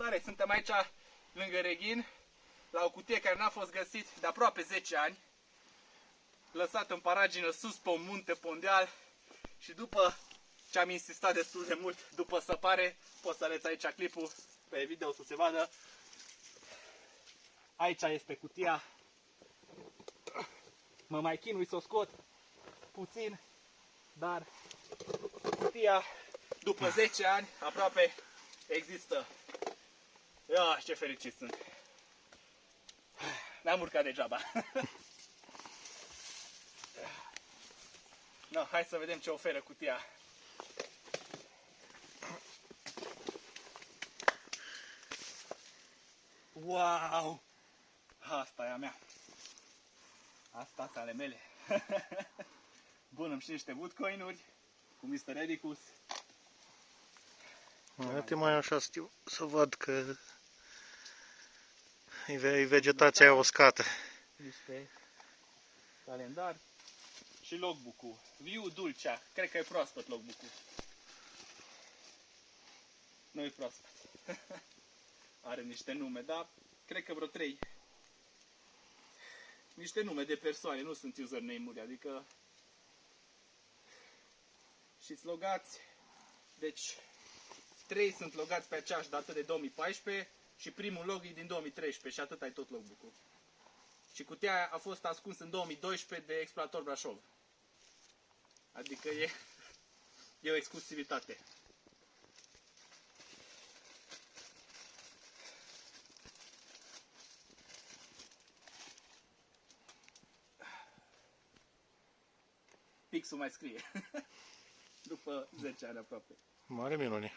Salutare! Suntem aici lângă Reghin, la o cutie care n-a fost găsit de aproape 10 ani, lăsat în paragină sus pe un munte pondeal și după ce am insistat destul de mult, după săpare, pot să arăt aici clipul pe video să se vadă. Aici este cutia. Mă mai chinui să o scot puțin, dar cutia după 10 ani aproape există. Ia, ce fericit sunt! N-am urcat degeaba. No, hai să vedem ce oferă cutia. Wow! Asta e a mea. Asta sunt ale mele. Bun, îmi și niște woodcoin-uri cu Mr. Edicus. Uite mai așa să văd că e vegetația uscată. Niște calendari și logbook-ul. Viu Dulcea. Cred că e proaspăt logbook-ul. Nu e proaspăt. Are niște nume, dar cred că vreo 3. Niște nume de persoane, nu sunt username-uri, adică și-s logați. Deci 3 sunt logați pe aceeași dată de 2014 și primul log e din 2013 și atât ai tot logbook-ul. Și cutia a fost ascunsă în 2012 de explorator Brașov. Adică e o exclusivitate. Pixul mai scrie. După 10 ani aproape. Mare minune.